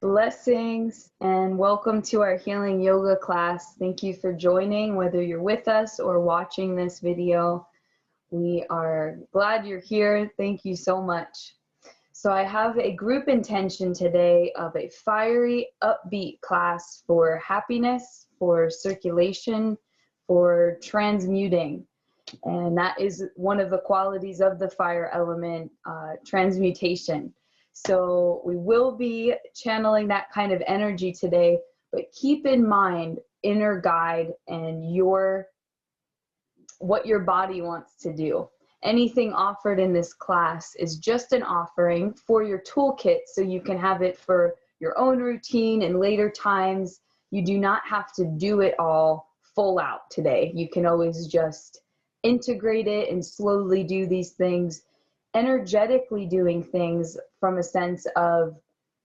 Blessings and welcome to our Healing Yoga class. Thank you for joining, whether you're with us or watching this video. We are glad you're here. Thank you so much. So I have a group intention today of a fiery, upbeat class for happiness, for circulation, for transmuting. And that is one of the qualities of the fire element, transmutation. So we will be channeling that kind of energy today, but keep in mind inner guide and what your body wants to do. Anything offered in this class is just an offering for your toolkit so you can have it for your own routine and later times. You do not have to do it all full out today. You can always just integrate it and slowly do these things, energetically doing things from a sense of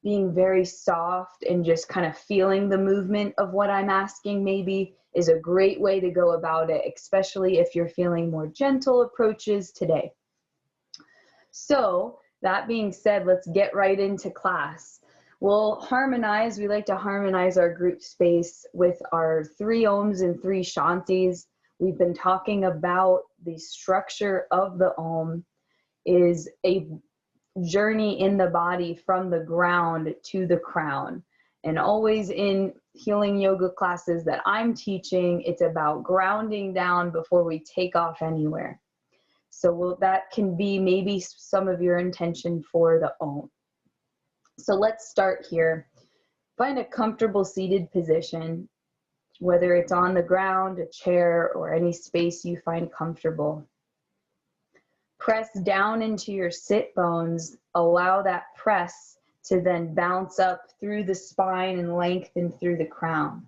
being very soft and just kind of feeling the movement of what I'm asking maybe is a great way to go about it, especially if you're feeling more gentle approaches today. So that being said, let's get right into class. We'll harmonize. We like to harmonize our group space with our 3 Oms and 3 Shantis. We've been talking about the structure of the Om is a journey in the body from the ground to the crown. And always in healing yoga classes that I'm teaching, it's about grounding down before we take off anywhere. So that can be maybe some of your intention for the Om. So let's start here. Find a comfortable seated position, whether it's on the ground, a chair, or any space you find comfortable. Press down into your sit bones. Allow that press to then bounce up through the spine and lengthen through the crown.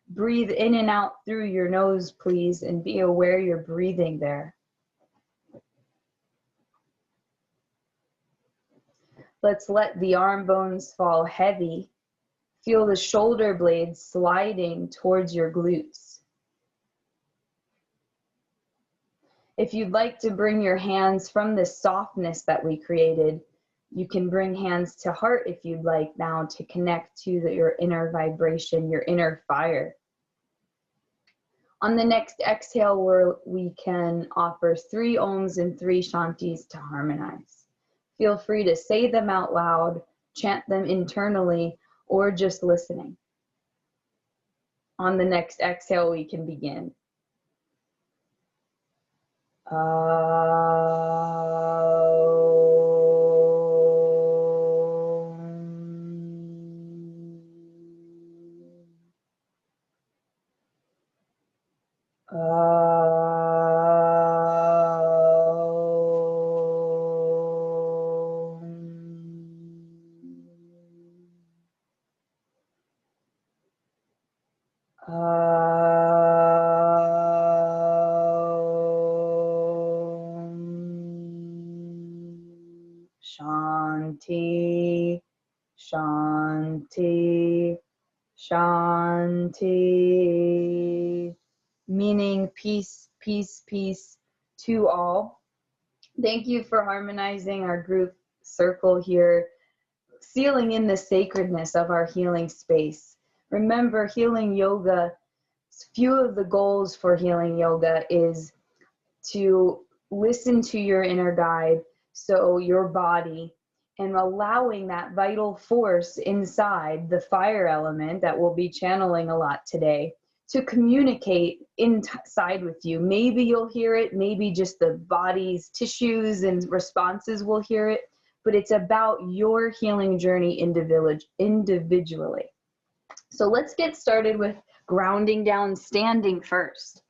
Breathe in and out through your nose, please, and be aware you're breathing there. Let's let the arm bones fall heavy. Feel the shoulder blades sliding towards your glutes. If you'd like to bring your hands from this softness that we created, you can bring hands to heart if you'd like now to connect to your inner vibration, your inner fire. On the next exhale, we can offer 3 Oms and 3 Shantis to harmonize. Feel free to say them out loud, chant them internally, or just listening. On the next exhale, we can begin. Shanti, Shanti, Shanti, meaning peace, peace, peace to all. Thank you for harmonizing our group circle here, sealing in the sacredness of our healing space. Remember, healing yoga, few of the goals for healing yoga is to listen to your inner guide, so your body, and allowing that vital force inside the fire element that we'll be channeling a lot today to communicate inside with you. Maybe you'll hear it, maybe just the body's tissues and responses will hear it, but it's about your healing journey individually. So let's get started with grounding down, standing first.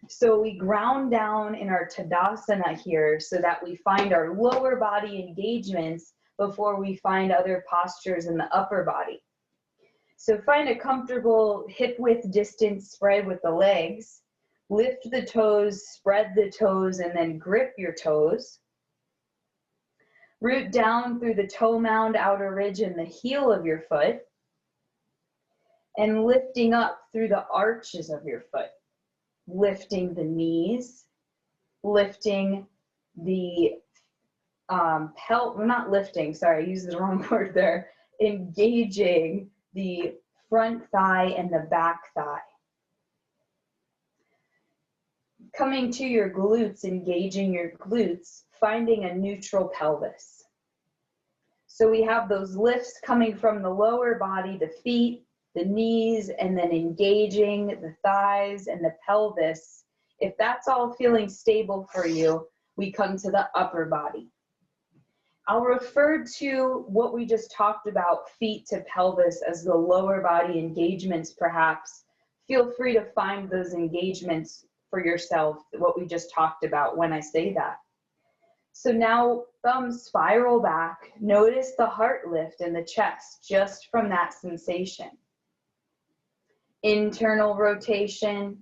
So we ground down in our Tadasana here so that we find our lower body engagements before we find other postures in the upper body. So find a comfortable hip width distance spread with the legs. Lift the toes, spread the toes, and then grip your toes. Root down through the toe mound, outer ridge, and the heel of your foot. And lifting up through the arches of your foot. Lifting the knees, lifting the we're not lifting, sorry, I used the wrong word there, engaging the front thigh and the back thigh. Coming to your glutes, engaging your glutes, finding a neutral pelvis. So we have those lifts coming from the lower body, the feet, the knees, and then engaging the thighs and the pelvis. If that's all feeling stable for you, we come to the upper body. I'll refer to what we just talked about, feet to pelvis, as the lower body engagements perhaps. Feel free to find those engagements for yourself, what we just talked about when I say that. So now thumbs spiral back. Notice the heart lift in the chest just from that sensation. Internal rotation,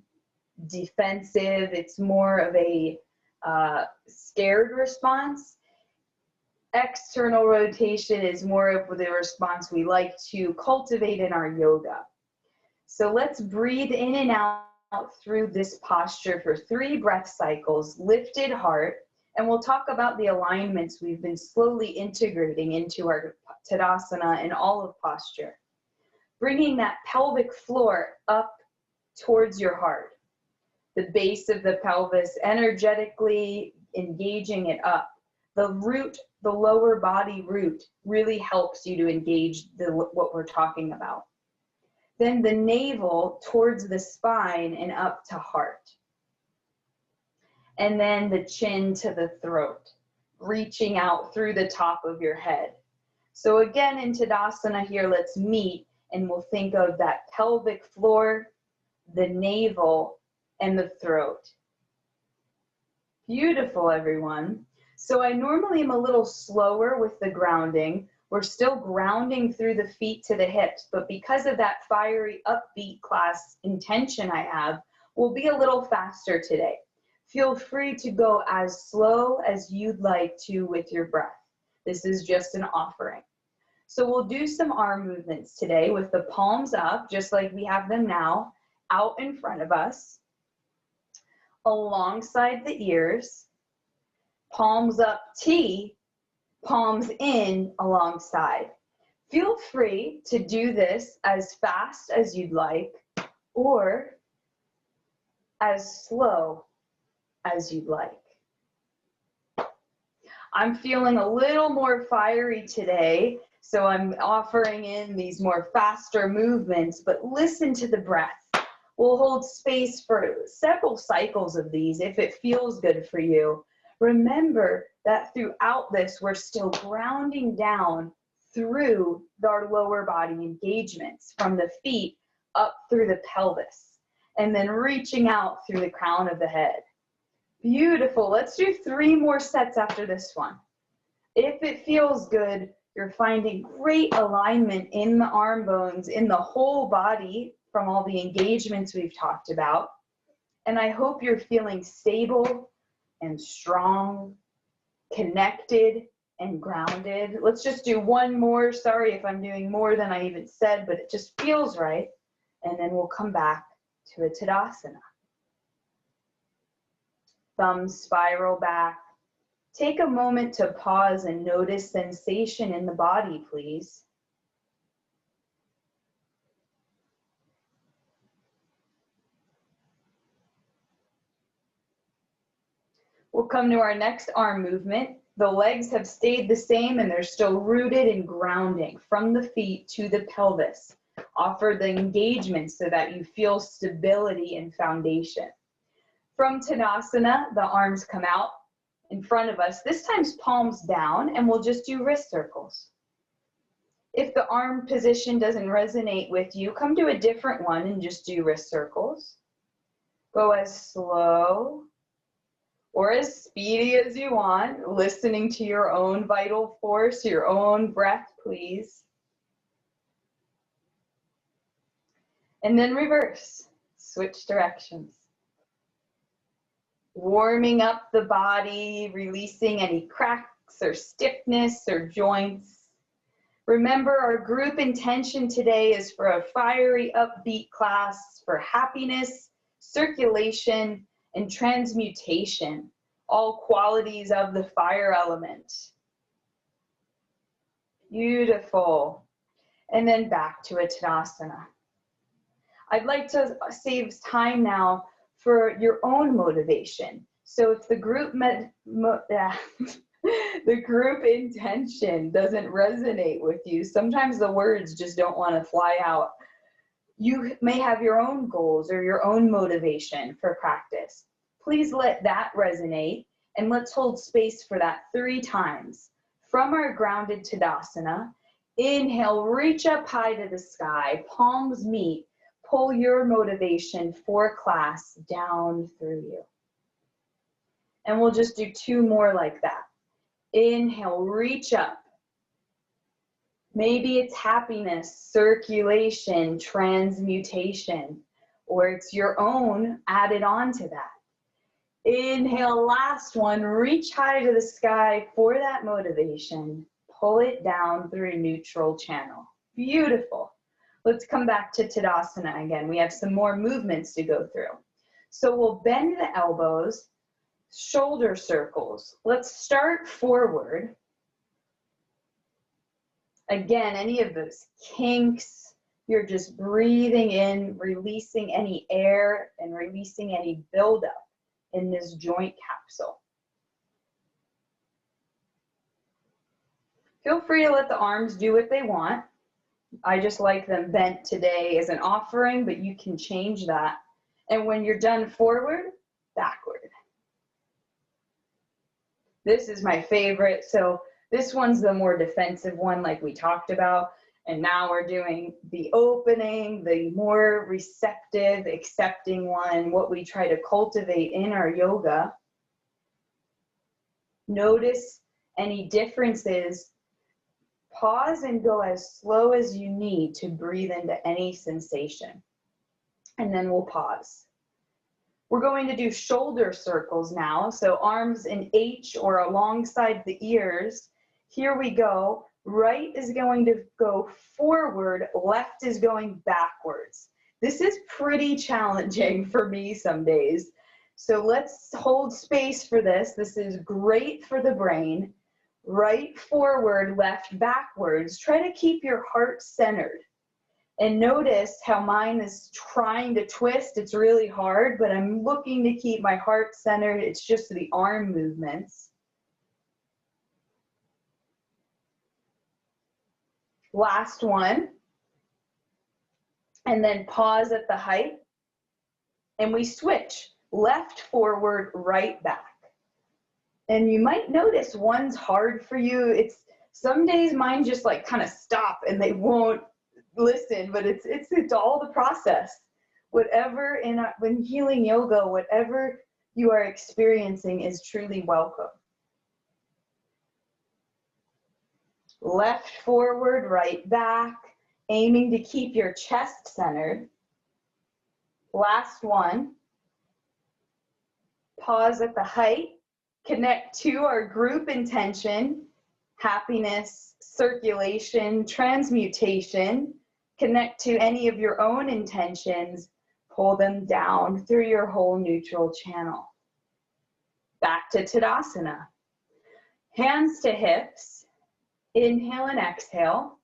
defensive, it's more of a scared response. External rotation is more of the response we like to cultivate in our yoga. So let's breathe in and out through this posture for 3 breath cycles, lifted heart, and we'll talk about the alignments we've been slowly integrating into our Tadasana and all of posture. Bringing that pelvic floor up towards your heart, the base of the pelvis, energetically engaging it up. The root, the lower body root, really helps you to engage what we're talking about. Then the navel towards the spine and up to heart. And then the chin to the throat, reaching out through the top of your head. So again, in Tadasana here, let's meet and we'll think of that pelvic floor, the navel, and the throat. Beautiful, everyone. So I normally am a little slower with the grounding. We're still grounding through the feet to the hips, but because of that fiery upbeat class intention I have, we'll be a little faster today. Feel free to go as slow as you'd like to with your breath. This is just an offering. So we'll do some arm movements today with the palms up, just like we have them now, out in front of us, alongside the ears, palms up T, palms in alongside. Feel free to do this as fast as you'd like or as slow as you'd like. I'm feeling a little more fiery today, so I'm offering in these more faster movements, but listen to the breath. We'll hold space for several cycles of these if it feels good for you. Remember that throughout this, we're still grounding down through our lower body engagements from the feet up through the pelvis and then reaching out through the crown of the head. Beautiful. Let's do 3 more sets after this one. If it feels good, you're finding great alignment in the arm bones, in the whole body from all the engagements we've talked about. And I hope you're feeling stable and strong, connected and grounded. Let's just do 1 more. Sorry if I'm doing more than I even said, but it just feels right. And then we'll come back to a Tadasana. Thumbs spiral back. Take a moment to pause and notice sensation in the body, please. We'll come to our next arm movement. The legs have stayed the same and they're still rooted and grounding from the feet to the pelvis. Offer the engagement so that you feel stability and foundation. From Tadasana, the arms come out in front of us, this time's palms down, and we'll just do wrist circles. If the arm position doesn't resonate with you, come to a different one and just do wrist circles. Go as slow or as speedy as you want, listening to your own vital force, your own breath, please. And then reverse, switch directions. Warming up the body, releasing any cracks or stiffness or joints. Remember, our group intention today is for a fiery, upbeat class for happiness, circulation, and transmutation, all qualities of the fire element. Beautiful. And then back to a Tadasana. I'd like to save time now for your own motivation. So if the group the group intention doesn't resonate with you, sometimes the words just don't want to fly out. You may have your own goals or your own motivation for practice. Please let that resonate, and let's hold space for that 3 times. From our grounded Tadasana, inhale, reach up high to the sky, palms meet, pull your motivation for class down through you. And we'll just do 2 more like that. Inhale, reach up. Maybe it's happiness, circulation, transmutation, or it's your own added on to that. Inhale, last one, reach high to the sky for that motivation. Pull it down through neutral channel. Beautiful. Let's come back to Tadasana again. We have some more movements to go through. So we'll bend the elbows, shoulder circles. Let's start forward. Again, any of those kinks, you're just breathing in, releasing any air and releasing any buildup in this joint capsule. Feel free to let the arms do what they want. I just like them bent today as an offering, but you can change that. And when you're done forward, backward. This is my favorite. So this one's the more defensive one like we talked about. And now we're doing the opening, the more receptive, accepting one, what we try to cultivate in our yoga. Notice any differences. Pause and go as slow as you need to breathe into any sensation. And then we'll pause. We're going to do shoulder circles now. So arms in H or alongside the ears. Here we go. Right is going to go forward, left is going backwards. This is pretty challenging for me some days. So let's hold space for this. This is great for the brain. Right forward, left backwards. Try to keep your heart centered. And notice how mine is trying to twist. It's really hard, but I'm looking to keep my heart centered. It's just the arm movements. Last one. And then pause at the height. And we switch. Left forward, right back. And you might notice one's hard for you. It's some days mine just like kind of stop and they won't listen, but it's all the process. Whatever when healing yoga, whatever you are experiencing is truly welcome. Left forward, right back, aiming to keep your chest centered. Last one. Pause at the height. Connect to our group intention, happiness, circulation, transmutation. Connect to any of your own intentions. Pull them down through your whole neutral channel. Back to Tadasana. Hands to hips. Inhale and exhale.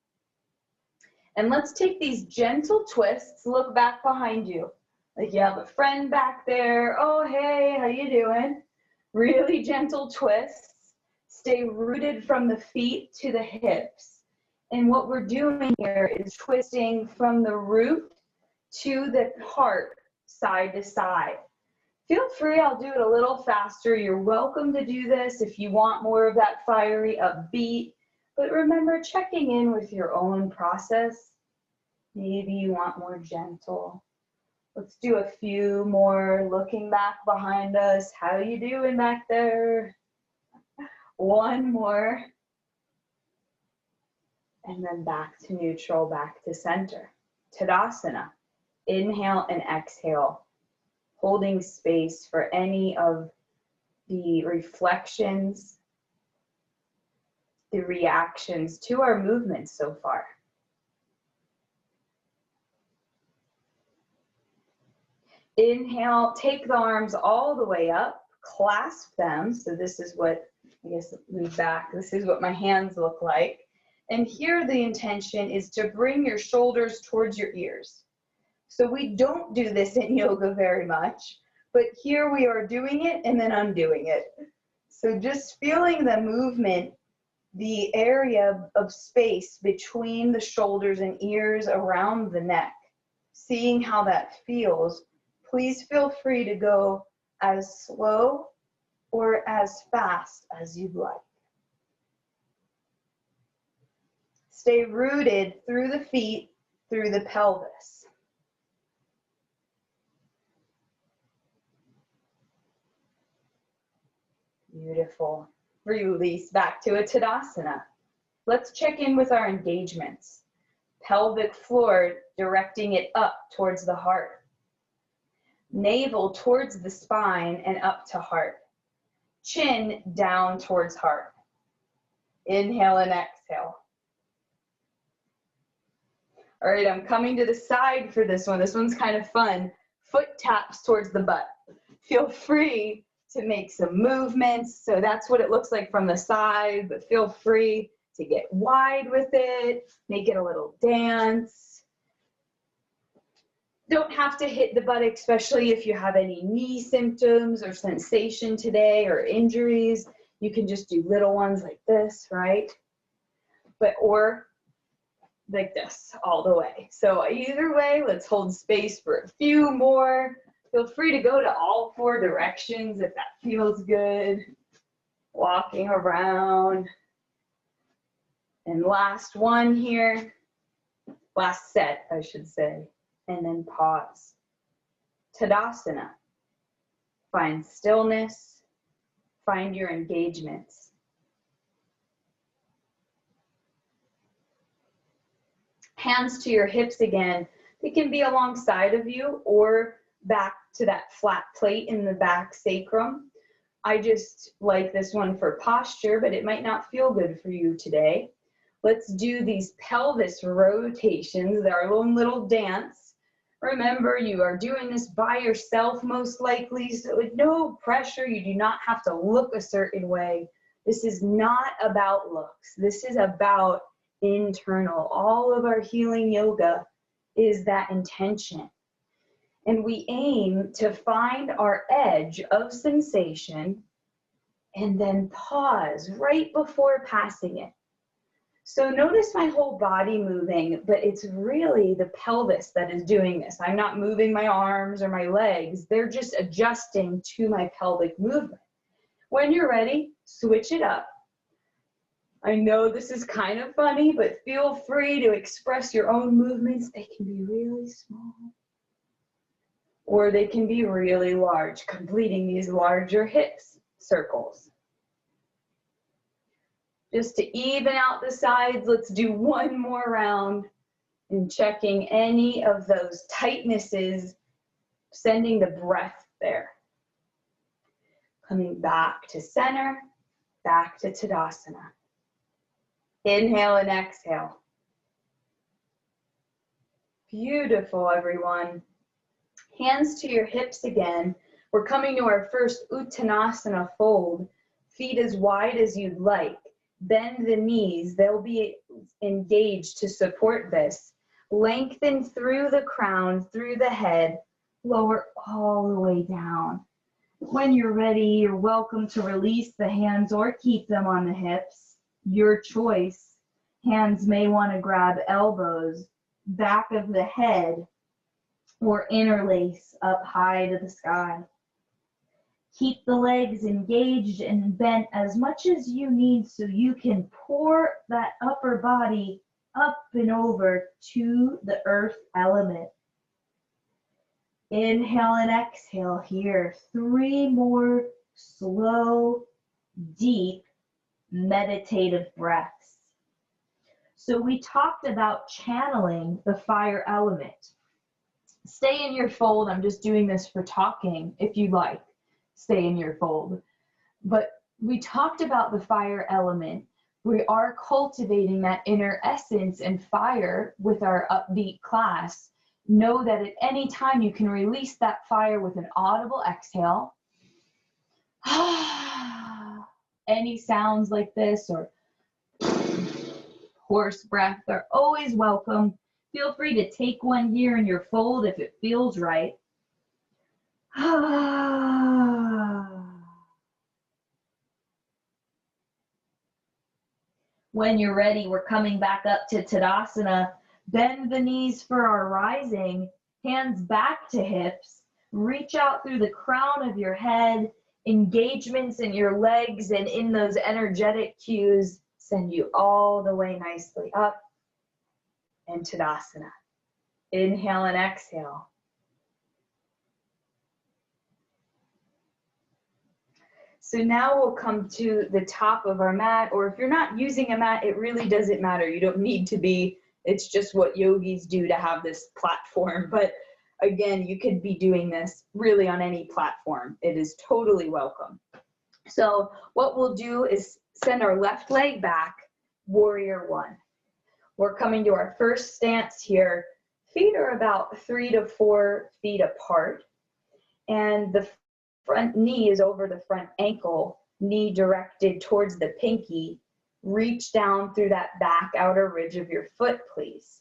And let's take these gentle twists. Look back behind you. Like you have a friend back there. Oh, hey, how you doing? Really gentle twists. Stay rooted from the feet to the hips. And what we're doing here is twisting from the root to the heart, side to side. Feel free, I'll do it a little faster. You're welcome to do this if you want more of that fiery upbeat. But remember, checking in with your own process. Maybe you want more gentle. Let's do a few more. Looking back behind us. How you doing back there? One more. And then back to neutral, back to center. Tadasana. Inhale and exhale. Holding space for any of the reflections, the reactions to our movements so far. Inhale, take the arms all the way up, clasp them. So this is what, I guess, move back. This is what my hands look like. And here the intention is to bring your shoulders towards your ears. So we don't do this in yoga very much, but here we are doing it and then undoing it. So just feeling the movement, the area of space between the shoulders and ears around the neck, seeing how that feels. Please feel free to go as slow or as fast as you'd like. Stay rooted through the feet, through the pelvis. Beautiful. Release back to a Tadasana. Let's check in with our engagements. Pelvic floor, directing it up towards the heart. Navel towards the spine and up to heart. Chin down towards heart. Inhale and exhale. All right, I'm coming to the side for this one. This one's kind of fun. Foot taps towards the butt. Feel free to make some movements. So that's what it looks like from the side, but feel free to get wide with it. Make it a little dance. Don't have to hit the buttock, especially if you have any knee symptoms or sensation today or injuries. You can just do little ones like this, right? Or like this all the way. So either way, let's hold space for a few more. Feel free to go to all four directions if that feels good. Walking around. And last one here. Last set, I should say. And then pause. Tadasana. Find stillness. Find your engagements. Hands to your hips again. They can be alongside of you or back to that flat plate in the back sacrum. I just like this one for posture, but it might not feel good for you today. Let's do these pelvis rotations. They're our own little dance. Remember, you are doing this by yourself most likely, so with no pressure, you do not have to look a certain way. This is not about looks. This is about internal. All of our healing yoga is that intention. And we aim to find our edge of sensation and then pause right before passing it. So notice my whole body moving, but it's really the pelvis that is doing this. I'm not moving my arms or my legs. They're just adjusting to my pelvic movement. When you're ready, switch it up. I know this is kind of funny, but feel free to express your own movements. They can be really small, or they can be really large, completing these larger hips circles. Just to even out the sides, let's do one more round and checking any of those tightnesses, sending the breath there. Coming back to center, back to Tadasana. Inhale and exhale. Beautiful, everyone. Hands to your hips again. We're coming to our first Uttanasana fold. Feet as wide as you'd like. Bend the knees. They'll be engaged to support this. Lengthen through the crown, through the head. Lower all the way down. When you're ready, you're welcome to release the hands or keep them on the hips. Your choice. Hands may want to grab elbows, back of the head, or interlace up high to the sky. Keep the legs engaged and bent as much as you need so you can pour that upper body up and over to the earth element. Inhale and exhale here. 3 more slow, deep, meditative breaths. So we talked about channeling the fire element. Stay in your fold. I'm just doing this for talking. If you like, stay in your fold. But we talked about the fire element. We are cultivating that inner essence and fire with our upbeat class. Know that at any time you can release that fire with an audible exhale. Any sounds like this, or horse breath are always welcome. Feel free to take one here in your fold if it feels right. When you're ready, we're coming back up to Tadasana. Bend the knees for our rising, hands back to hips. Reach out through the crown of your head. Engagements in your legs and in those energetic cues send you all the way nicely up. And Tadasana. Inhale and exhale. So now we'll come to the top of our mat, or if you're not using a mat, it really doesn't matter. You don't need to be, it's just what yogis do to have this platform. But again, you could be doing this really on any platform. It is totally welcome. So what we'll do is send our left leg back, warrior one. We're coming to our first stance here. Feet are about 3 to 4 feet apart, and the front knee is over the front ankle, knee directed towards the pinky. Reach down through that back outer ridge of your foot, please.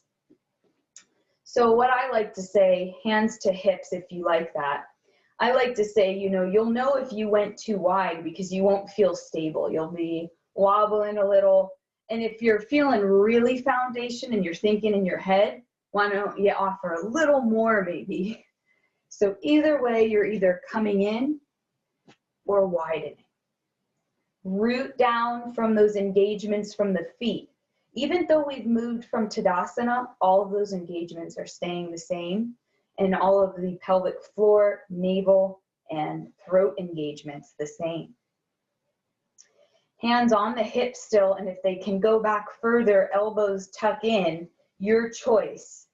So what I like to say, hands to hips if you like that. I like to say, you'll know if you went too wide because you won't feel stable. You'll be wobbling a little. And if you're feeling really foundation and you're thinking in your head, why don't you offer a little more maybe? So either way, you're either coming in or widening. Root down from those engagements from the feet. Even though we've moved from Tadasana, all of those engagements are staying the same, and all of the pelvic floor, navel, and throat engagements the same. Hands on the hips still, and if they can go back further, elbows tuck in, your choice.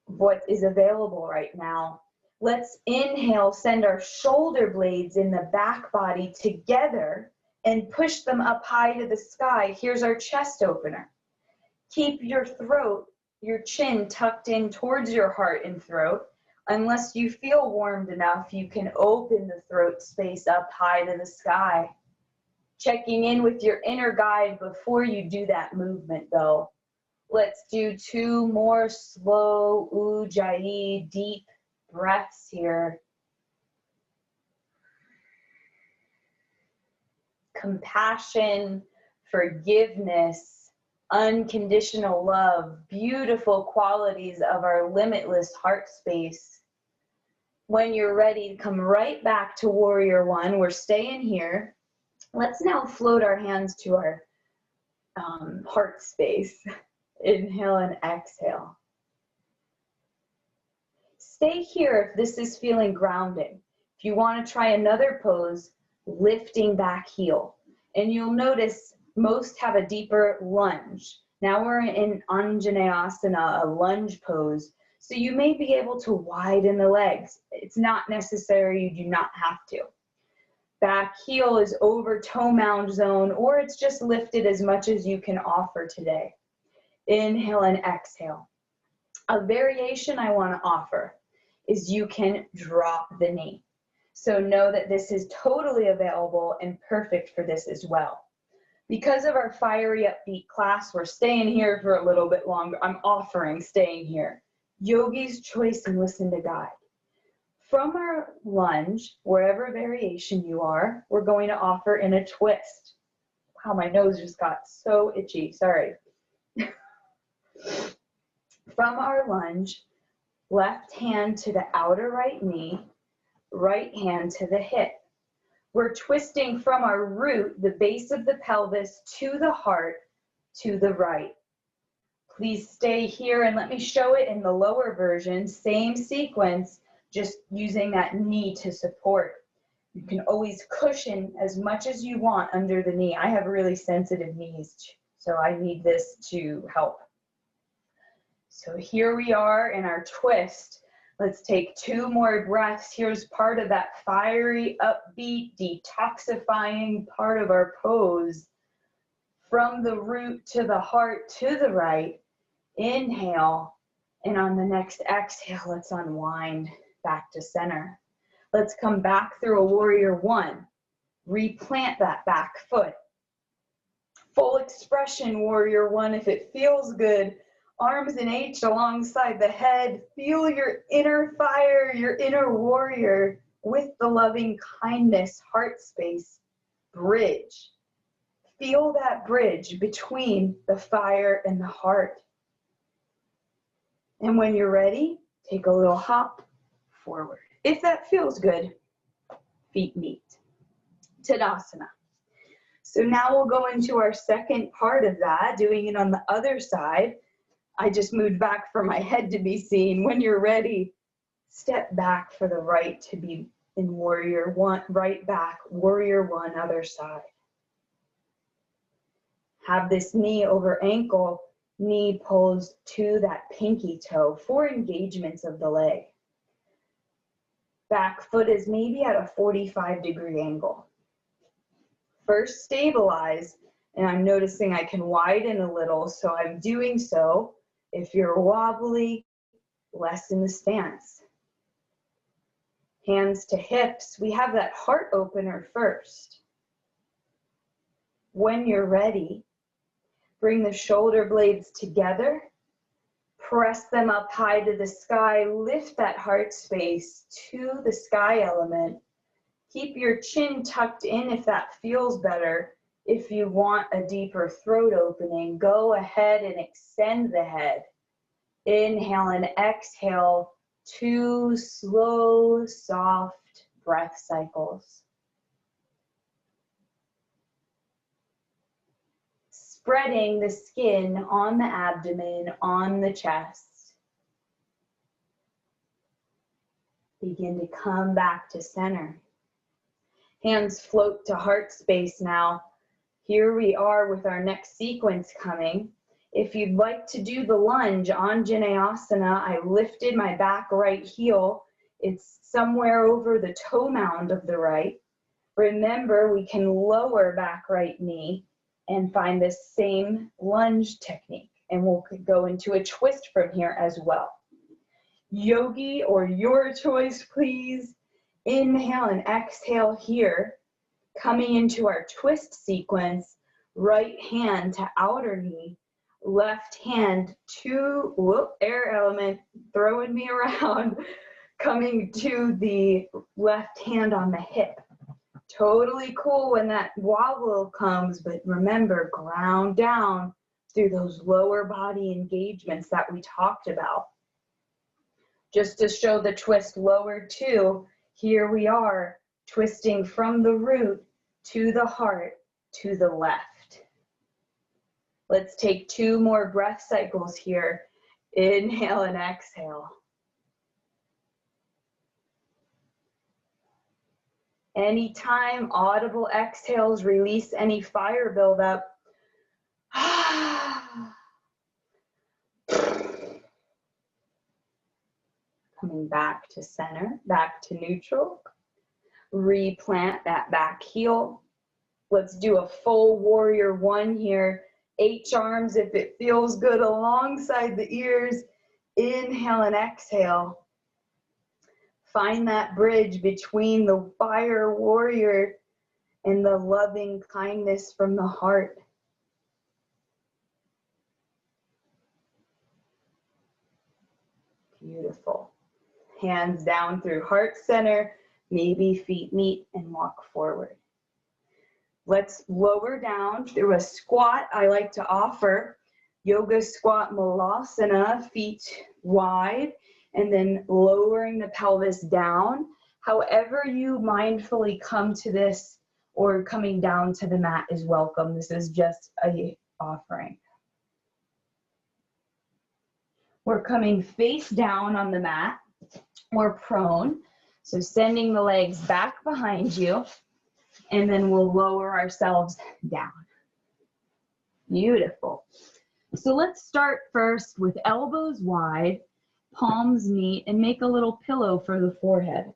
What is available right now. Let's inhale, send our shoulder blades in the back body together and push them up high to the sky. Here's our chest opener. Keep your throat, your chin tucked in towards your heart and throat. Unless you feel warmed enough, you can open the throat space up high to the sky. Checking in with your inner guide before you do that movement though. Let's do 2 more slow ujjayi deep breaths here. Compassion, forgiveness, unconditional love, beautiful qualities of our limitless heart space. When you're ready to come right back to warrior one, we're staying here. Let's now float our hands to our heart space. Inhale and exhale. Stay here if this is feeling grounding. If you want to try another pose, lifting back heel. And you'll notice most have a deeper lunge. Now we're in Anjaneyasana, a lunge pose. So you may be able to widen the legs. It's not necessary, you do not have to. Back heel is over toe mound zone, or it's just lifted as much as you can offer today. Inhale and exhale. A variation I want to offer is you can drop the knee. So know that this is totally available and perfect for this as well. Because of our fiery upbeat class, we're staying here for a little bit longer. I'm offering staying here. Yogi's choice and listen to guide. From our lunge, wherever variation you are, we're going to offer in a twist. Wow, my nose just got so itchy, sorry. From our lunge, left hand to the outer right knee, right hand to the hip. We're twisting from our root, the base of the pelvis, to the heart, to the right. Please stay here and let me show it in the lower version. Same sequence, just using that knee to support. You can always cushion as much as you want under the knee. I have really sensitive knees, so I need this to help. So here we are in our twist. Let's take 2 more breaths. Here's part of that fiery, upbeat, detoxifying part of our pose. From the root to the heart to the right. Inhale. And on the next exhale, let's unwind back to center. Let's come back through a warrior one. Replant that back foot. Full expression, warrior one, if it feels good. Arms in H alongside the head. Feel your inner fire, your inner warrior with the loving kindness, heart space. Bridge. Feel that bridge between the fire and the heart. And when you're ready, take a little hop forward. If that feels good, feet meet. Tadasana. So now we'll go into our second part of that, doing it on the other side. I just moved back for my head to be seen. When you're ready, step back for the right to be in warrior one, right back, warrior one, other side. Have this knee over ankle, knee pulls to that pinky toe for engagements of the leg. Back foot is maybe at a 45-degree angle. First stabilize, and I'm noticing I can widen a little, so I'm doing so. If you're wobbly, lessen the stance. Hands to hips, we have that heart opener first. When you're ready, bring the shoulder blades together, press them up high to the sky, lift that heart space to the sky element. Keep your chin tucked in if that feels better. If you want a deeper throat opening, go ahead and extend the head. Inhale and exhale, 2 slow, soft breath cycles. Spreading the skin on the abdomen, on the chest. Begin to come back to center. Hands float to heart space now. Here we are with our next sequence coming. If you'd like to do the lunge, Anjaneyasana, I lifted my back right heel. It's somewhere over the toe mound of the right. Remember, we can lower back right knee and find this same lunge technique. And we'll go into a twist from here as well. Yogi, or your choice, please. Inhale and exhale here. Coming into our twist sequence, right hand to outer knee, left hand to, air element, throwing me around, coming to the left hand on the hip. Totally cool when that wobble comes, but remember, ground down through those lower body engagements that we talked about. Just to show the twist lower too, here we are, twisting from the root to the heart to the left. Let's take 2 more breath cycles here. Inhale and exhale. Anytime audible exhales release any fire buildup. Coming back to center, back to neutral. Replant that back heel. Let's do a full warrior one here. H arms if it feels good alongside the ears. Inhale and exhale. Find that bridge between the fire warrior and the loving kindness from the heart. Beautiful. Hands down through heart center, maybe feet meet and walk forward. Let's lower down through a squat I like to offer. Yoga squat malasana, feet wide, and then lowering the pelvis down. However you mindfully come to this, or coming down to the mat is welcome. This is just a offering. We're coming face down on the mat, or prone. So sending the legs back behind you, and then we'll lower ourselves down. Beautiful. So let's start first with elbows wide, palms meet, and make a little pillow for the forehead.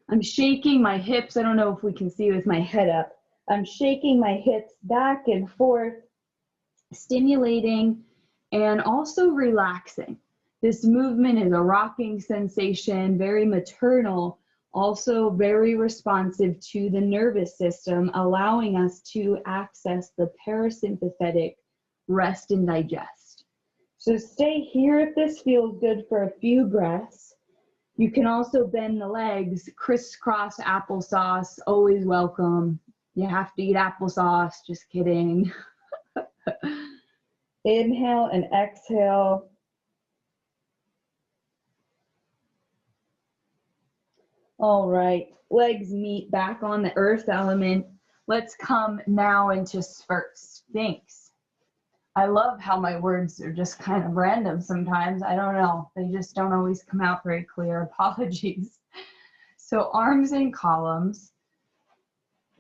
I'm shaking my hips. I don't know if we can see with my head up. I'm shaking my hips back and forth, stimulating and also relaxing. This movement is a rocking sensation, very maternal, Also very responsive to the nervous system, allowing us to access the parasympathetic rest and digest. So stay here if this feels good for a few breaths. You can also bend the legs, crisscross applesauce, always welcome. You have to eat applesauce, just kidding. Inhale and exhale. All right, legs meet back on the earth element. Let's come now into Sphinx. I love how my words are just kind of random sometimes. I don't know. They just don't always come out very clear. Apologies. So arms in columns,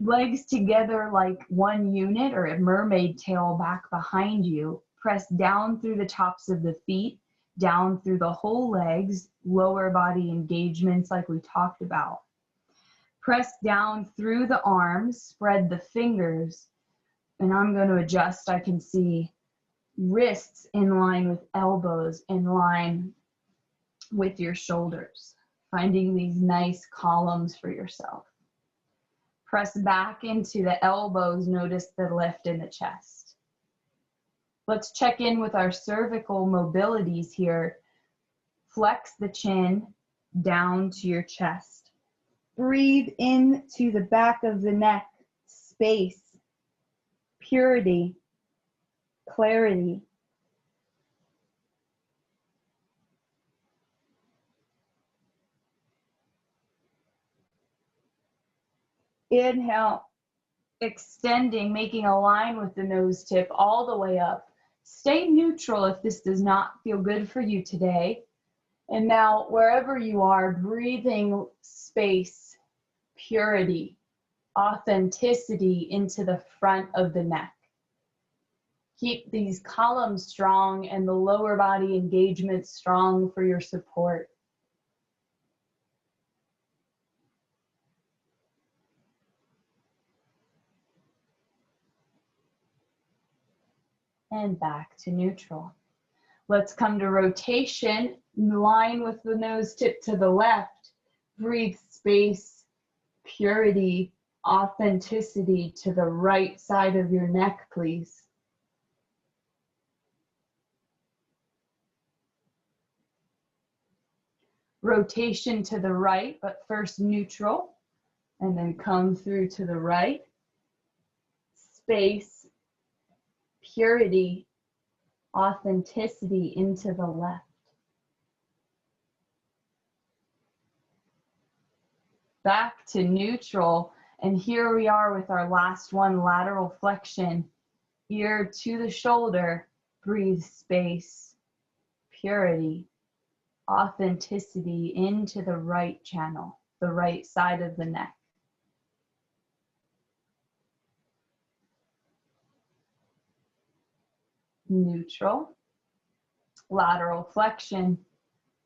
legs together like one unit or a mermaid tail back behind you. Press down through the tops of the feet, down through the whole legs, lower body engagements like we talked about. Press down through the arms, spread the fingers, and I'm going to adjust. I can see wrists in line with elbows, in line with your shoulders, finding these nice columns for yourself. Press back into the elbows, notice the lift in the chest. Let's check in with our cervical mobilities here. Flex the chin down to your chest. Breathe into the back of the neck, space, purity, clarity. Inhale, extending, making a line with the nose tip all the way up. Stay neutral if this does not feel good for you today. And now, wherever you are, breathing space, purity, authenticity into the front of the neck. Keep these columns strong and the lower body engagement strong for your support. And back to neutral. Let's come to rotation, line with the nose tip to the left. Breathe space, purity, authenticity to the right side of your neck, please. Rotation to the right, but first neutral, and then come through to the right. Space, purity, authenticity into the left. Back to neutral, and here we are with our last one, lateral flexion. Ear to the shoulder, breathe space, purity, authenticity into the right channel, the right side of the neck. Neutral, lateral flexion.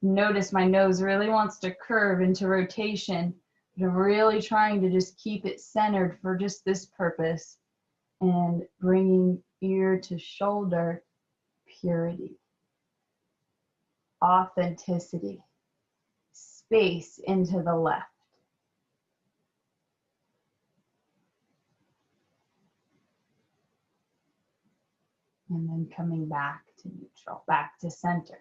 Notice my nose really wants to curve into rotation, but I'm really trying to just keep it centered for just this purpose. And bringing ear to shoulder, purity, authenticity, space into the left. And then coming back to neutral, back to center.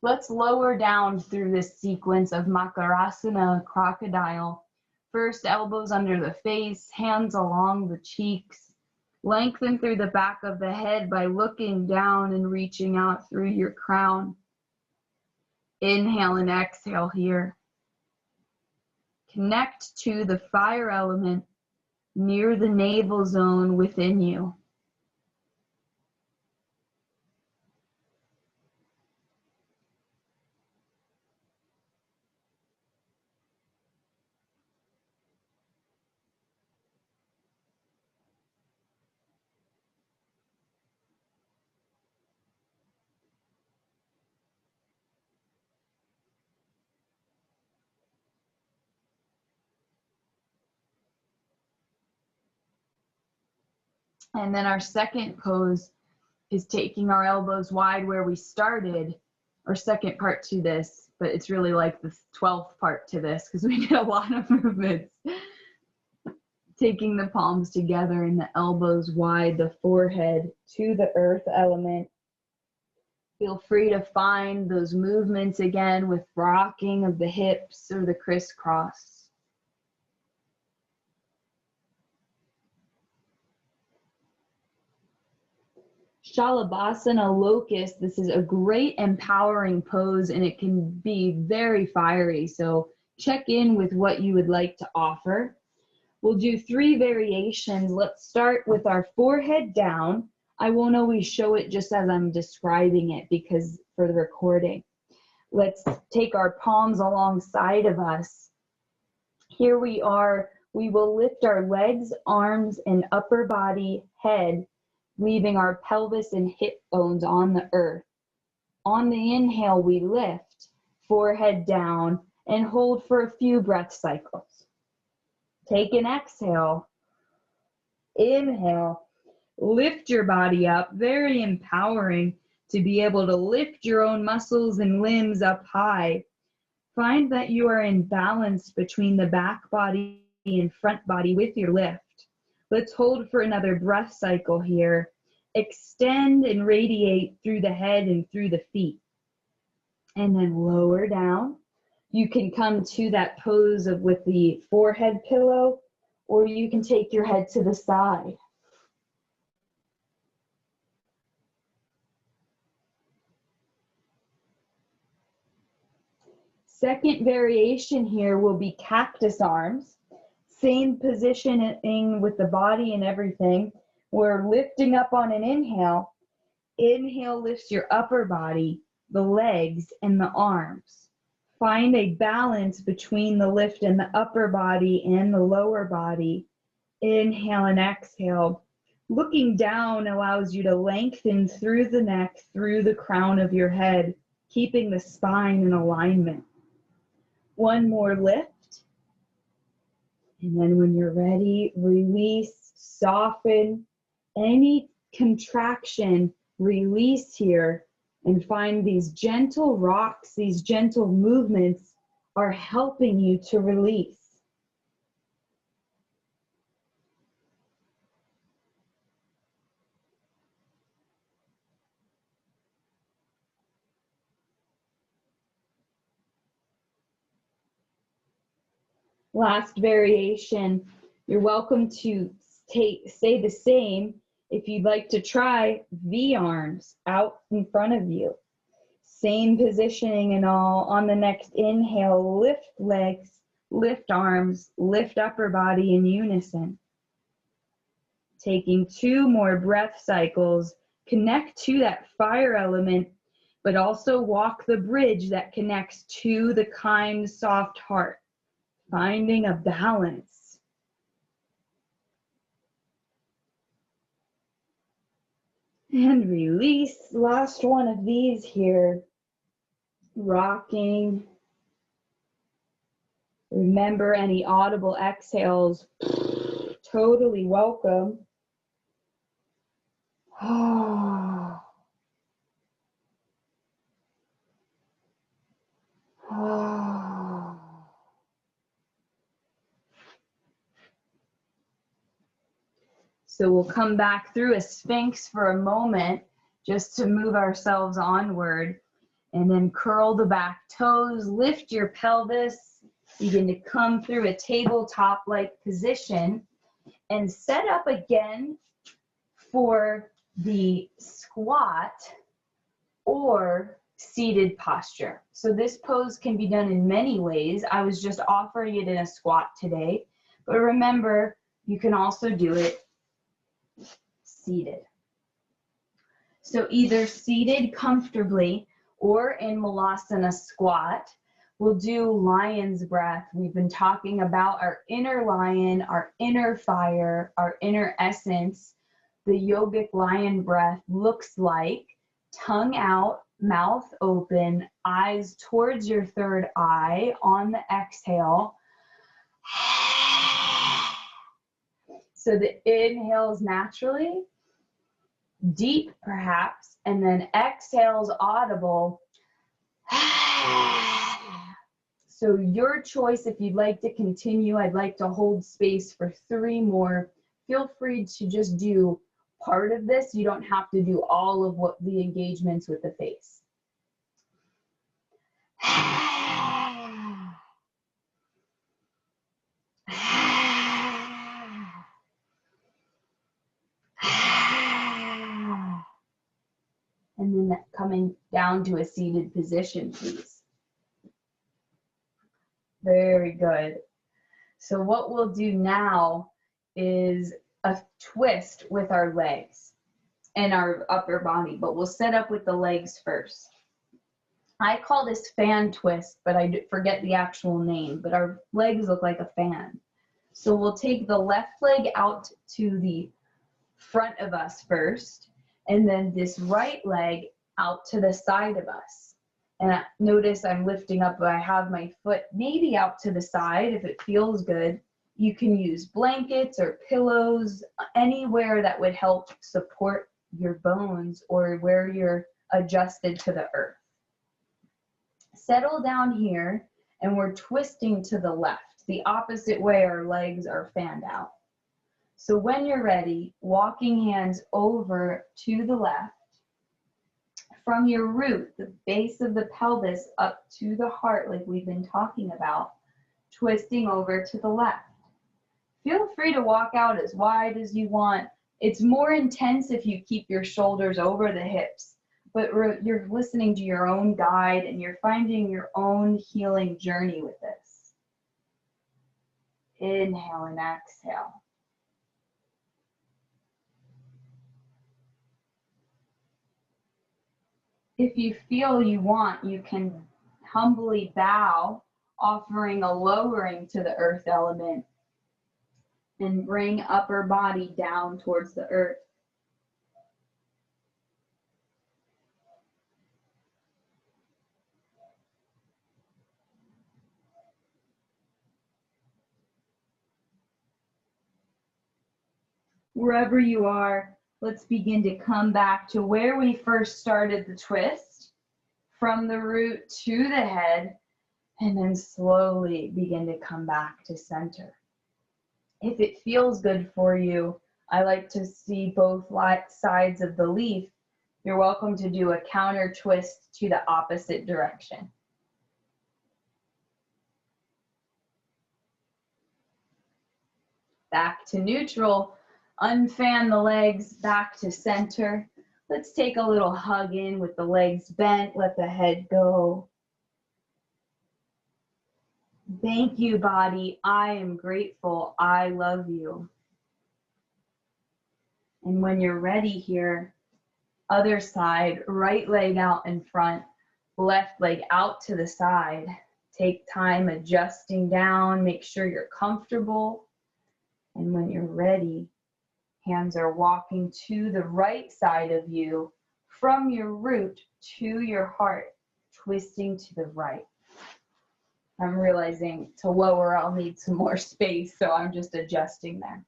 Let's lower down through this sequence of Makarasana, crocodile. First, elbows under the face, hands along the cheeks. Lengthen through the back of the head by looking down and reaching out through your crown. Inhale and exhale here. Connect to the fire element near the navel zone within you. And then our second pose is taking our elbows wide where we started. Our second part to this but it's really like the 12th part to this because we did a lot of movements. Taking the palms together and the elbows wide, the forehead to the earth element. Feel free to find those movements again with rocking of the hips or the crisscross. Shalabhasana locust, this is a great empowering pose and it can be very fiery. So check in with what you would like to offer. We'll do 3 variations. Let's start with our forehead down. I won't always show it just as I'm describing it because for the recording. Let's take our palms alongside of us. Here we are. We will lift our legs, arms, and upper body, head, leaving our pelvis and hip bones on the earth. On the inhale, we lift, forehead down, and hold for a few breath cycles. Take an exhale. Inhale. Lift your body up. Very empowering to be able to lift your own muscles and limbs up high. Find that you are in balance between the back body and front body with your lift. Let's hold for another breath cycle here. Extend and radiate through the head and through the feet. And then lower down. You can come to that pose of with the forehead pillow, or you can take your head to the side. Second variation here will be cactus arms. Same positioning with the body and everything. We're lifting up on an inhale. Inhale lifts your upper body, the legs, and the arms. Find a balance between the lift in the upper body and the lower body. Inhale and exhale. Looking down allows you to lengthen through the neck, through the crown of your head, keeping the spine in alignment. One more lift. And then when you're ready, release, soften. Any contraction, release here. And find these gentle rocks, these gentle movements are helping you to release. Last variation, you're welcome to stay the same. If you'd like to try V arms out in front of you. Same positioning and all. On the next inhale, lift legs, lift arms, lift upper body in unison. Taking 2 more breath cycles, connect to that fire element, but also walk the bridge that connects to the kind, soft heart. Finding a balance. And release. Last one of these here. Rocking. Remember any audible exhales. Totally welcome. So we'll come back through a Sphinx for a moment just to move ourselves onward. And then curl the back toes, lift your pelvis, begin to come through a tabletop-like position and set up again for the squat or seated posture. So this pose can be done in many ways. I was just offering it in a squat today, but remember, you can also do it seated. So either seated comfortably or in Malasana squat. We'll do lion's breath. We've been talking about our inner lion, our inner fire, our inner essence. The yogic lion breath looks like tongue out, mouth open, eyes towards your third eye on the exhale. So the inhales naturally, deep perhaps, and then exhales audible. So your choice, if you'd like to continue, I'd like to hold space for 3 more. Feel free to just do part of this. You don't have to do all of what the engagements with the face. And then coming down to a seated position, please. Very good. So what we'll do now is a twist with our legs and our upper body, but we'll set up with the legs first. I call this fan twist, but I forget the actual name, but our legs look like a fan. So we'll take the left leg out to the front of us first, and then this right leg out to the side of us. And notice I'm lifting up, but I have my foot maybe out to the side if it feels good. You can use blankets or pillows, anywhere that would help support your bones or where you're adjusted to the earth. Settle down here, and we're twisting to the left, the opposite way our legs are fanned out. So when you're ready, walking hands over to the left, from your root, the base of the pelvis up to the heart like we've been talking about, twisting over to the left. Feel free to walk out as wide as you want. It's more intense if you keep your shoulders over the hips, but you're listening to your own guide and you're finding your own healing journey with this. Inhale and exhale. If you feel you want, you can humbly bow, offering a lowering to the earth element, and bring upper body down towards the earth. Wherever you are, let's begin to come back to where we first started the twist, from the root to the head, and then slowly begin to come back to center. If it feels good for you, I like to see both sides of the leaf. You're welcome to do a counter twist to the opposite direction. Back to neutral. Unfan the legs back to center. Let's take a little hug in with the legs bent. Let the head go. Thank you, body. I am grateful. I love you. And when you're ready here, other side, right leg out in front, left leg out to the side. Take time adjusting down. Make sure you're comfortable. And when you're ready, hands are walking to the right side of you, from your root to your heart, twisting to the right. I'm realizing to lower, I'll need some more space, so I'm just adjusting there.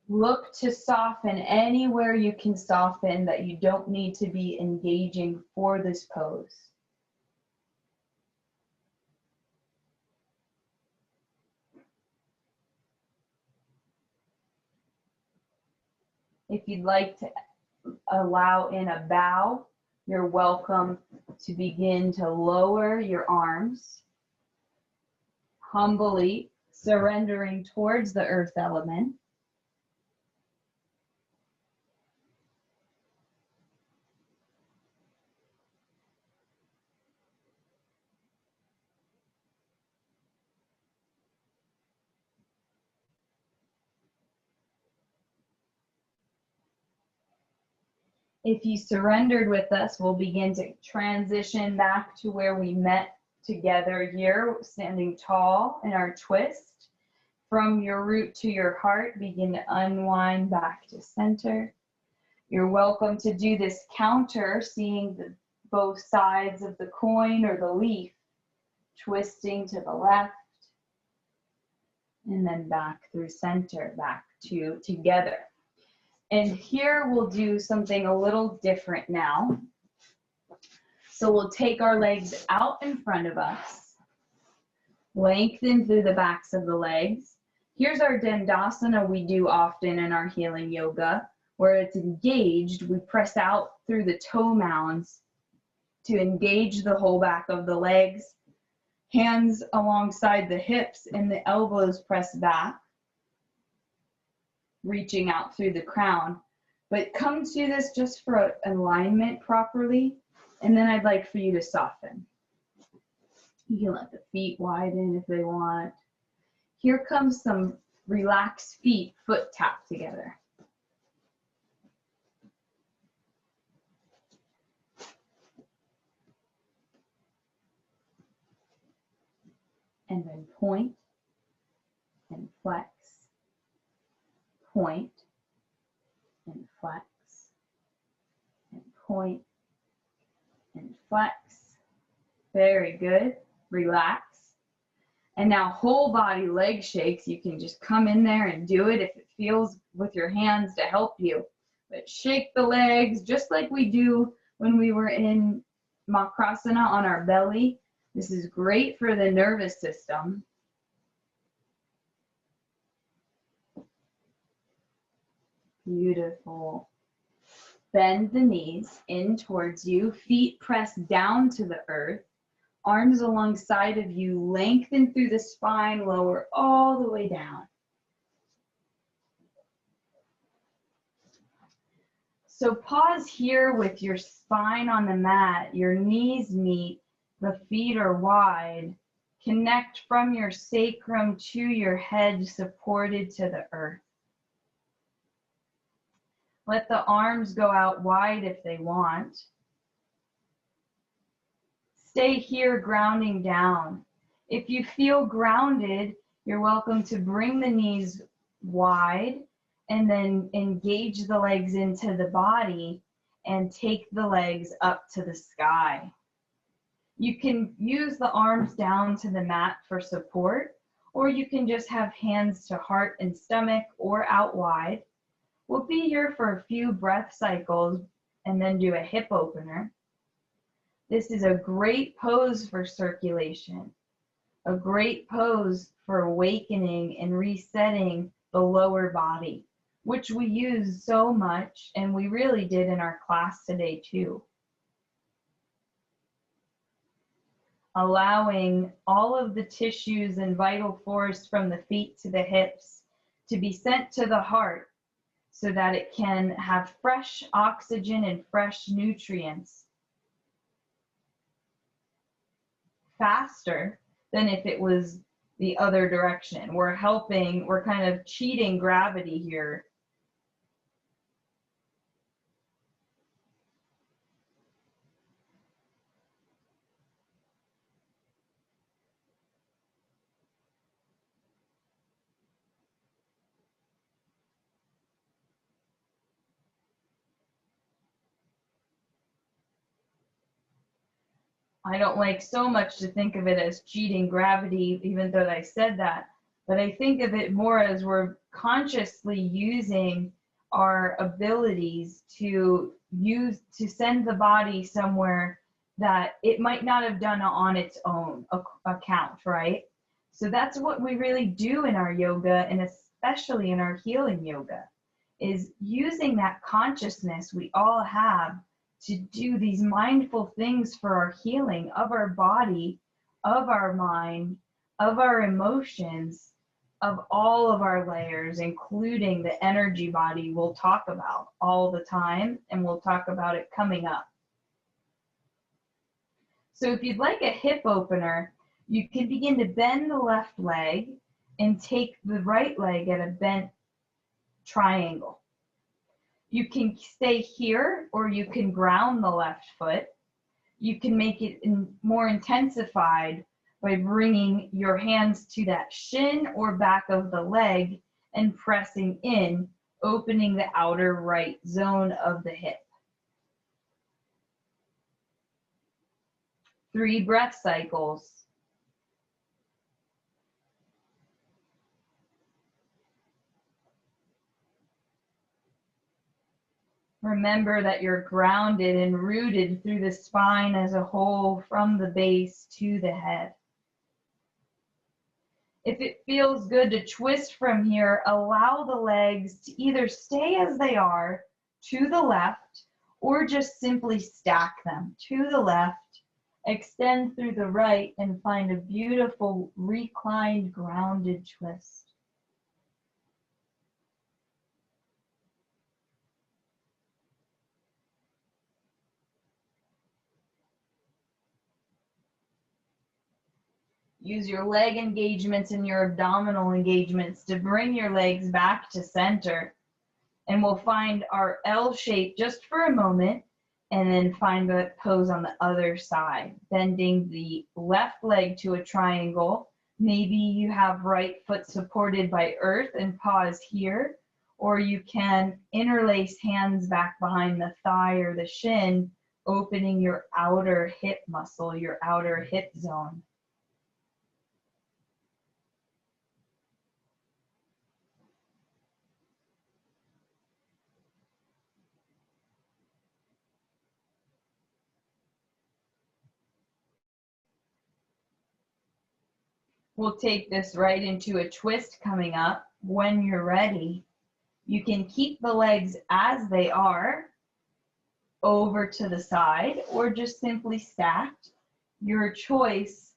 Look to soften anywhere you can soften that you don't need to be engaging for this pose. If you'd like to allow in a bow, you're welcome to begin to lower your arms, humbly surrendering towards the earth element. If you surrendered with us, we'll begin to transition back to where we met together here, standing tall in our twist. From your root to your heart, begin to unwind back to center. You're welcome to do this counter, seeing both sides of the coin or the leaf, twisting to the left, and then back through center, back to together. And here we'll do something a little different now. So we'll take our legs out in front of us, lengthen through the backs of the legs. Here's our Dandasana we do often in our healing yoga, where it's engaged. We press out through the toe mounds to engage the whole back of the legs, hands alongside the hips and the elbows pressed back, reaching out through the crown. But come to this just for alignment properly, and then I'd like for you to soften. You can let the feet widen if they want. Here comes some relaxed feet, foot tap together. And then point and flex, point and flex, and point and flex. Very good. Relax. And now whole body leg shakes. You can just come in there and do it if it feels with your hands to help you. But shake the legs just like we do when we were in Makrasana on our belly. This is great for the nervous system. Beautiful. Bend the knees in towards you, feet pressed down to the earth, arms alongside of you, lengthen through the spine, lower all the way down. So pause here with your spine on the mat, your knees meet, the feet are wide. Connect from your sacrum to your head, supported to the earth. Let the arms go out wide if they want. Stay here grounding down. If you feel grounded, you're welcome to bring the knees wide and then engage the legs into the body and take the legs up to the sky. You can use the arms down to the mat for support, or you can just have hands to heart and stomach or out wide. We'll be here for a few breath cycles and then do a hip opener. This is a great pose for circulation, a great pose for awakening and resetting the lower body, which we use so much, and we really did in our class today too. Allowing all of the tissues and vital force from the feet to the hips to be sent to the heart so that it can have fresh oxygen and fresh nutrients faster than if it was the other direction. We're kind of cheating gravity here. I don't like so much to think of it as cheating gravity, even though I said that, but I think of it more as we're consciously using our abilities to send the body somewhere that it might not have done on its own account, right? So that's what we really do in our yoga, and especially in our healing yoga, is using that consciousness we all have to do these mindful things for our healing of our body, of our mind, of our emotions, of all of our layers, including the energy body we'll talk about all the time, and we'll talk about it coming up. So if you'd like a hip opener, you can begin to bend the left leg and take the right leg at a bent triangle. You can stay here, or you can ground the left foot. You can make it more intensified by bringing your hands to that shin or back of the leg and pressing in, opening the outer right zone of the hip. 3 breath cycles. Remember that you're grounded and rooted through the spine as a whole, from the base to the head. If it feels good to twist from here, allow the legs to either stay as they are to the left, or just simply stack them to the left, extend through the right, and find a beautiful reclined, grounded twist. Use your leg engagements and your abdominal engagements to bring your legs back to center. And we'll find our L shape just for a moment, and then find the pose on the other side, bending the left leg to a triangle. Maybe you have right foot supported by earth and pause here, or you can interlace hands back behind the thigh or the shin, opening your outer hip muscle, your outer hip zone. We'll take this right into a twist coming up. When you're ready, you can keep the legs as they are over to the side, or just simply stacked. Your choice.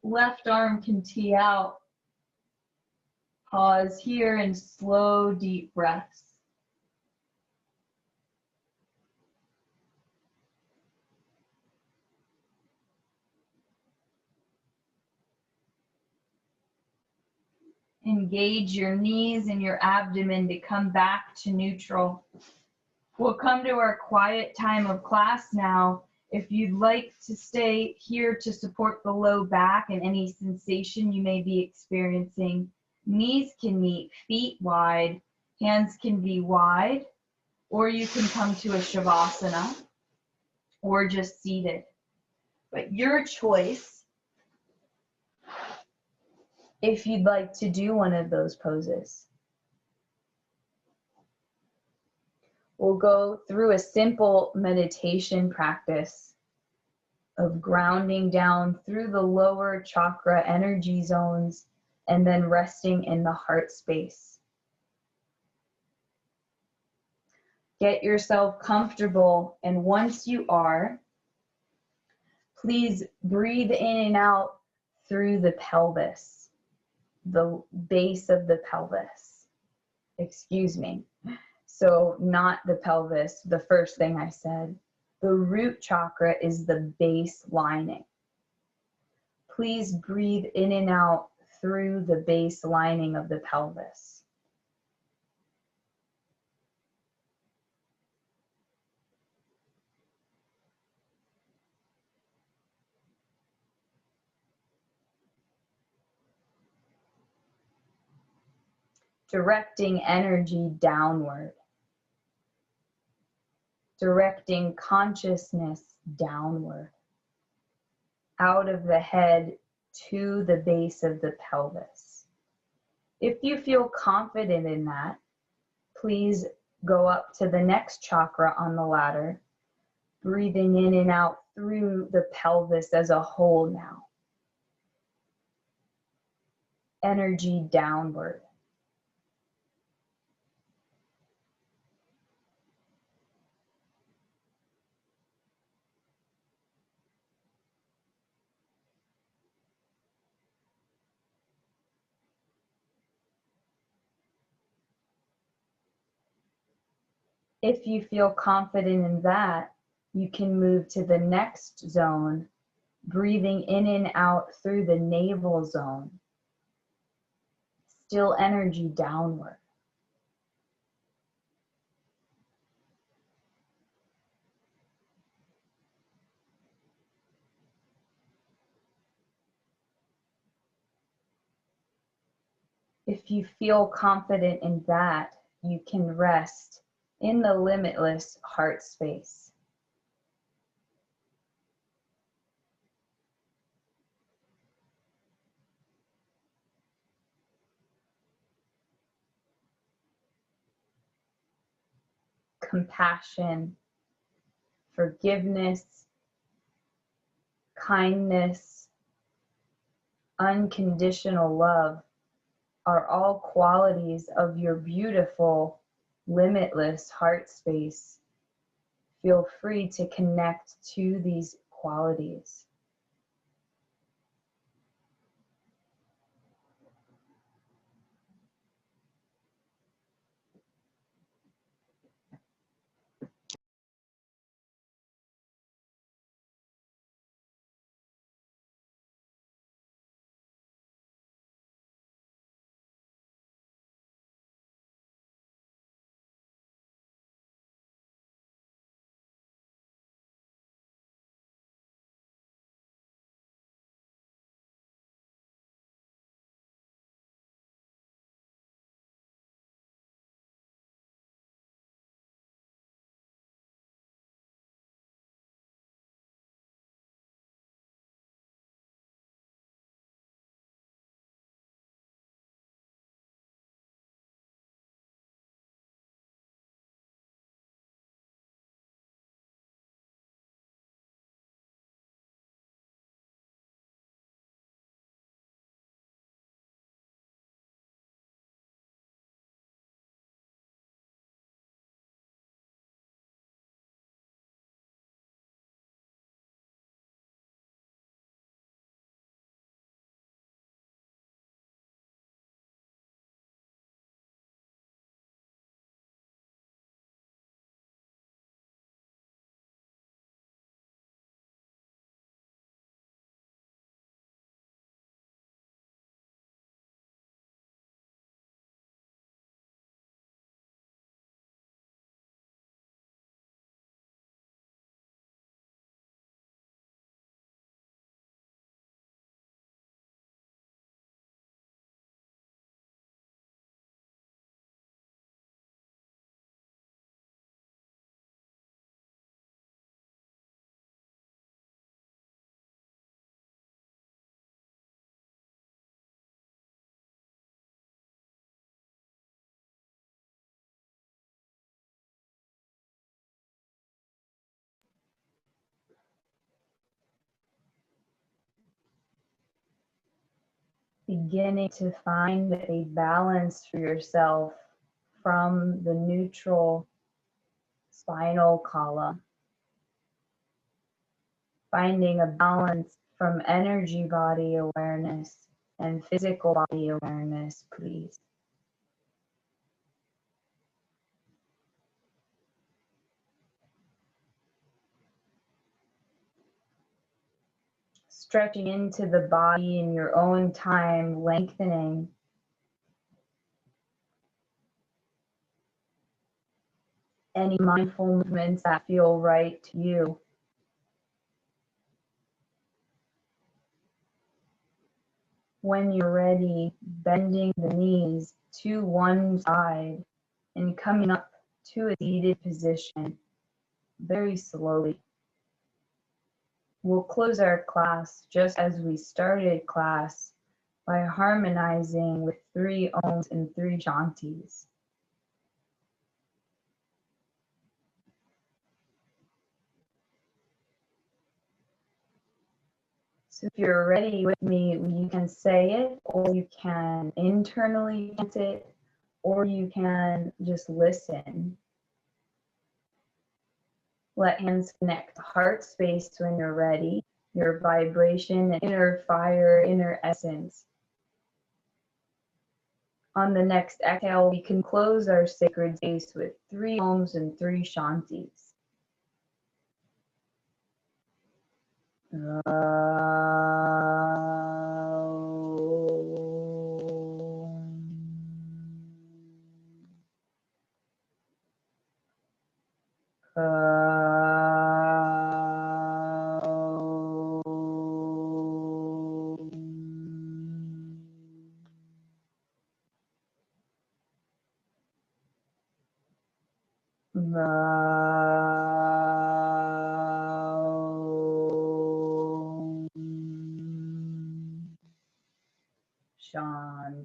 Left arm can tee out. Pause here and slow, deep breaths. Engage your knees and your abdomen to come back to neutral. We'll come to our quiet time of class now. If you'd like to stay here to support the low back and any sensation you may be experiencing, knees can meet feet wide, hands can be wide, or you can come to a Shavasana or just seated. But your choice if you'd like to do one of those poses. We'll go through a simple meditation practice of grounding down through the lower chakra energy zones and then resting in the heart space. Get yourself comfortable, and once you are, please breathe in and out through the pelvis, the base of the pelvis. Excuse me. So not the pelvis, the first thing I said. The root chakra is the base lining. Please breathe in and out through the base lining of the pelvis. Directing energy downward. Directing consciousness downward, out of the head to the base of the pelvis. If you feel confident in that, please go up to the next chakra on the ladder, breathing in and out through the pelvis as a whole now. Energy downward. If you feel confident in that, you can move to the next zone, breathing in and out through the navel zone. Still energy downward. If you feel confident in that, you can rest in the limitless heart space. compassion, forgiveness, kindness, unconditional love are all qualities of your beautiful, limitless heart space. Feel free to connect to these qualities. Beginning to find a balance for yourself from the neutral spinal column. Finding a balance from energy body awareness and physical body awareness, please. Stretching into the body in your own time, lengthening. Any mindful movements that feel right to you. When you're ready, bending the knees to one side and coming up to a seated position very slowly. We'll close our class just as we started class by harmonizing with 3 Oms and 3 Shantis. So if you're ready with me, you can say it, or you can internally chant it, or you can just listen. Let hands connect to heart space when you're ready, your vibration, inner fire, inner essence. On the next exhale, we can close our sacred space with 3 Oms and 3 Shantis.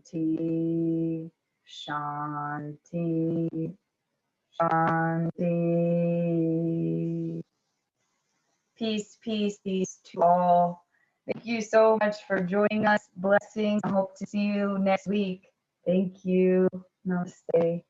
Shanti, Shanti, Shanti. Peace, peace, peace to all. Thank you so much for joining us. Blessings. I hope to see you next week. Thank you. Namaste.